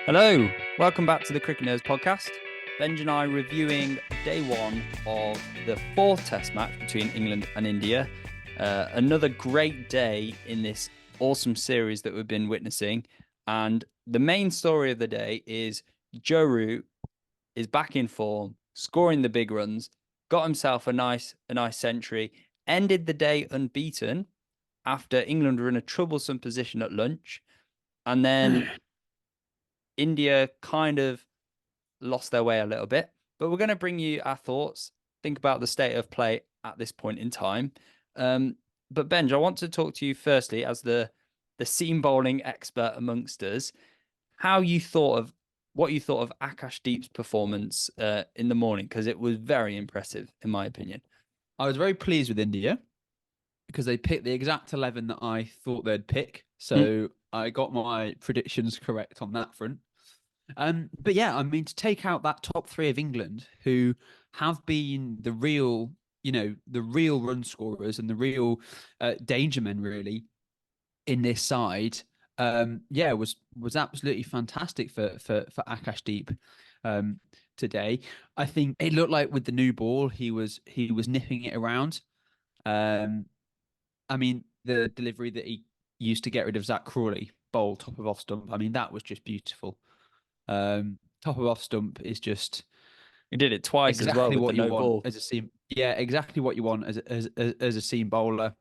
Hello, welcome back to the Cricket Nerds podcast. Benji and I reviewing day one of the fourth test match between England and India. Another great day in this awesome series that we've been witnessing. And the main story of the day is Joe Root is back in form, scoring the big runs, got himself a nice century, ended the day unbeaten after England were in a troublesome position at lunch. And then India kind of lost their way a little bit, but we're going to bring you our thoughts, think about the state of play at this point in time. But Benj, I want to talk to you firstly as the seam bowling expert amongst us. What you thought of Akash Deep's performance in the morning, because it was very impressive in my opinion. I was very pleased with India because they picked the exact 11 that I thought they'd pick. So I got my predictions correct on that front. But yeah, I mean, to take out that top three of England, who have been the real run scorers and the real danger men, really, in this side, was absolutely fantastic for Akash Deep today. I think it looked like with the new ball, he was nipping it around. I mean, the delivery that he used to get rid of Zach Crawley, bowl top of off stump. I mean, that was just beautiful. Top of off stump is just He did it twice as well exactly with what the you no want ball. as a seam. Yeah, exactly what you want as a seam bowler.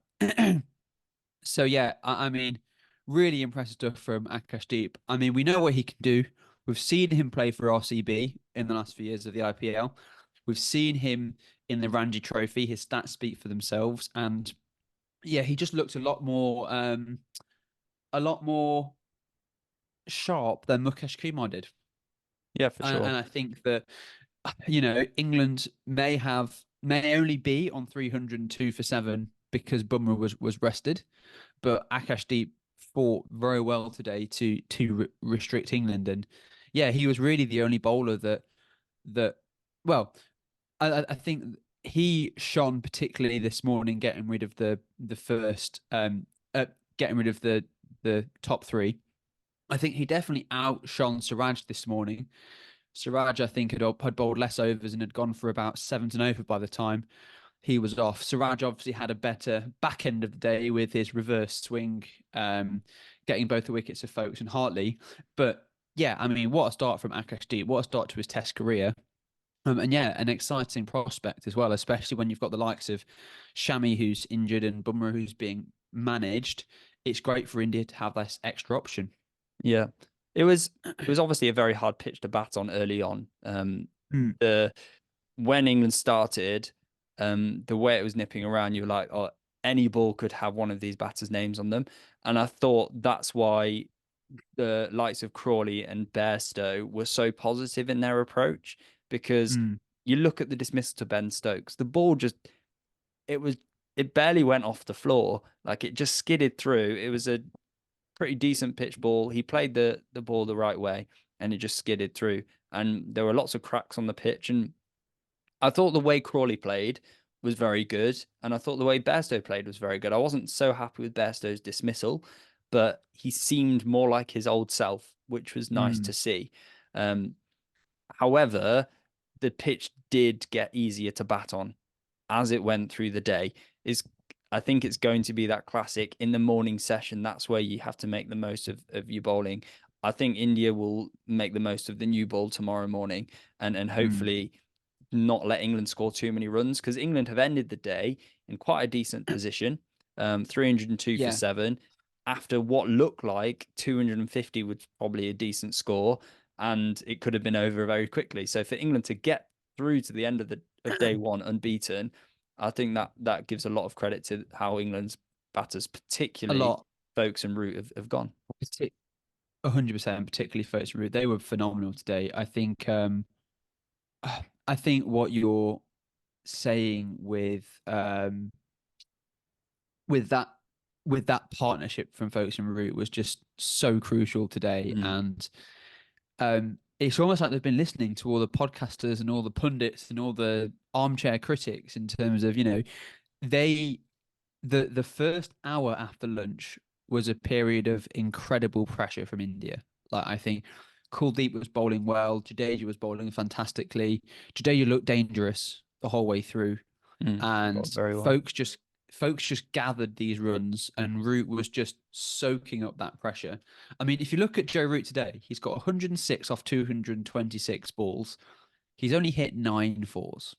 So yeah, I mean, really impressive stuff from Akash Deep. I mean, we know what he can do. We've seen him play for RCB in the last few years of the IPL. We've seen him in the Ranji Trophy. His stats speak for themselves, and yeah, he just looked a lot more sharp than Mukesh Kumar did. Yeah, for sure. And I think that England may only be on 302 for seven because Bumrah was rested, but Akash Deep fought very well today to restrict England, and yeah, he was really the only bowler that well, I think he shone particularly this morning, getting rid of the first getting rid of the top three. I think he definitely outshone Siraj this morning. Siraj, I think, had bowled less overs and had gone for about 7 over by the time he was off. Siraj obviously had a better back end of the day with his reverse swing, getting both the wickets of Folkes and Hartley. But yeah, I mean, what a start from Akash Deep. What a start to his Test career. And yeah, an exciting prospect as well, especially when you've got the likes of Shami, who's injured, and Bumrah, who's being managed. It's great for India to have this extra option. Yeah. It was obviously a very hard pitch to bat on early on. The when England started, the way it was nipping around, you were like, oh, any ball could have one of these batters' names on them. And I thought that's why the likes of Crawley and Bairstow were so positive in their approach, because you look at the dismissal to Ben Stokes, the ball just it was it barely went off the floor. Like it just skidded through. It was a pretty decent pitch ball. He played the ball the right way and it just skidded through. And there were lots of cracks on the pitch. And I thought the way Crawley played was very good. And I thought the way Bairstow played was very good. I wasn't so happy with Bairstow's dismissal, but he seemed more like his old self, which was nice to see. However, the pitch did get easier to bat on as it went through the day. Is I think it's going to be that classic in the morning session. That's where you have to make the most of your bowling. I think India will make the most of the new ball tomorrow morning and hopefully not let England score too many runs, because England have ended the day in quite a decent position, 302 for Yeah. seven. After what looked like 250 was probably a decent score, and it could have been over very quickly. So for England to get through to the end of day one unbeaten, I think that gives a lot of credit to how England's batters, A particularly lot. Folkes and Root, have gone. 100%, particularly Folkes and Root. They were phenomenal today. I think what you're saying with that with that partnership from Folkes and Root was just so crucial today. And it's almost like they've been listening to all the podcasters and all the pundits and all the armchair critics in terms of, they the first hour after lunch was a period of incredible pressure from India. Like, I think Kuldeep was bowling well. Jadeja was bowling fantastically. Jadeja looked dangerous the whole way through, Got and very well. folks just gathered these runs, and Root was just soaking up that pressure. I mean, if you look at Joe Root today, he's got 106 off 226 balls. He's only hit 9 fours.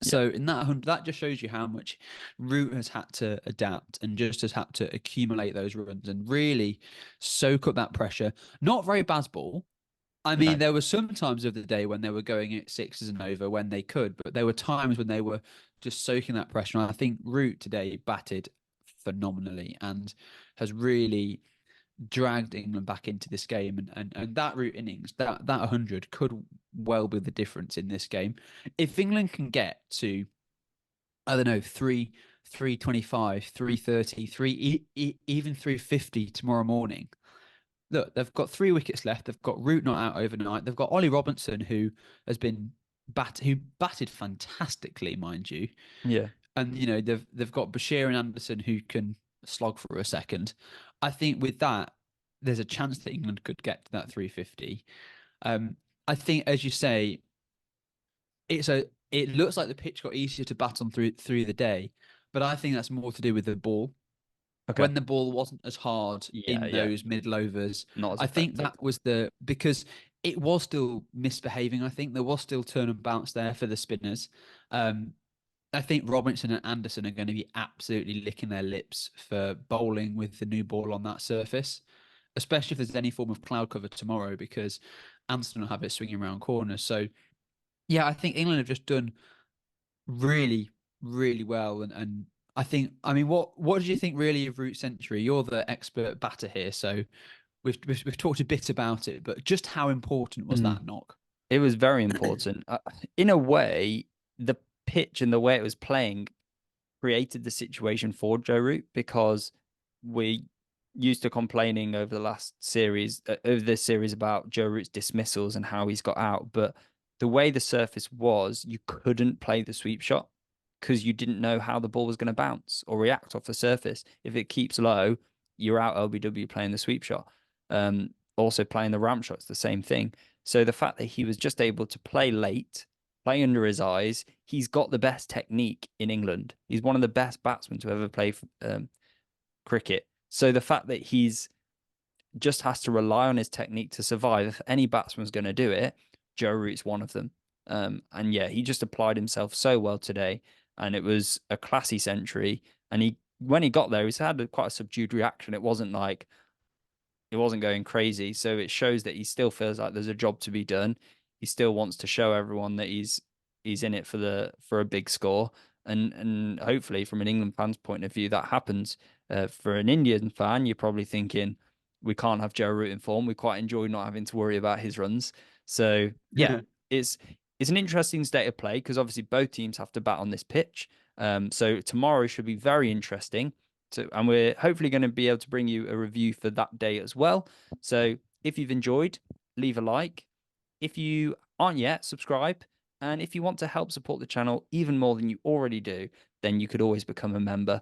Yeah. So in that just shows you how much Root has had to adapt and just has had to accumulate those runs and really soak up that pressure. Not very ball. I No. mean, there were some times of the day when they were going at sixes and over when they could, but there were times when they were just soaking that pressure. And I think Root today batted phenomenally and has really dragged England back into this game, and that Root innings, that 100 could well be the difference in this game. If England can get to, I don't know, 325, 330, even 350 tomorrow morning. Look, they've got 3 wickets left. They've got Root not out overnight. They've got Ollie Robinson, who has been who batted fantastically, mind you. Yeah. And they've got Bashir and Anderson who can slog for a second. I think with that, there's a chance that England could get to that 350. I think, as you say, it looks like the pitch got easier to bat on through the day, but I think that's more to do with the ball. Okay. When the ball wasn't as hard Yeah. in Yeah. those middle overs, Not as I think effective. that was because it was still misbehaving. I think there was still turn and bounce there for the spinners. I think Robinson and Anderson are going to be absolutely licking their lips for bowling with the new ball on that surface, especially if there's any form of cloud cover tomorrow, because Anderson will have it swinging around corners. So, yeah, I think England have just done really, really well. And I think, I mean, what did you think really of Root Century? You're the expert batter here, so we've talked a bit about it, but just how important was Mm. that knock? It was very important. In a way, the pitch and the way it was playing created the situation for Joe Root because we used to complaining over the last series, over this series about Joe Root's dismissals and how he's got out. But the way the surface was, you couldn't play the sweep shot because you didn't know how the ball was going to bounce or react off the surface. If it keeps low, you're out LBW playing the sweep shot. Also playing the ramp shot, it's the same thing. So the fact that he was just able to play late, play under his eyes, he's got the best technique in England. He's one of the best batsmen to ever play cricket. So the fact that he's just has to rely on his technique to survive. If any batsman's going to do it, Joe Root's one of them. And yeah, he just applied himself so well today, and it was a classy century. And when he got there, he's had quite a subdued reaction. It wasn't like it wasn't going crazy. So it shows that he still feels like there's a job to be done. He still wants to show everyone that he's in it for a big score. And hopefully from an England fan's point of view that happens. For an Indian fan, you're probably thinking we can't have Joe Root in form. We quite enjoy not having to worry about his runs. So yeah, it's it's an interesting state of play because obviously both teams have to bat on this pitch. So tomorrow should be very interesting. And we're hopefully going to be able to bring you a review for that day as well. So if you've enjoyed, leave a like. If you aren't yet, subscribe. And if you want to help support the channel even more than you already do, then you could always become a member.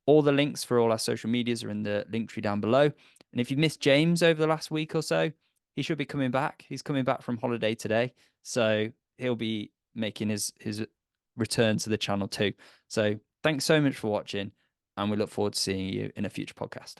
All the links for all our social medias are in the link tree down below. And if you've missed James over the last week or so, he should be coming back. He's coming back from holiday today. So he'll be making his return to the channel too. So thanks so much for watching, and we look forward to seeing you in a future podcast.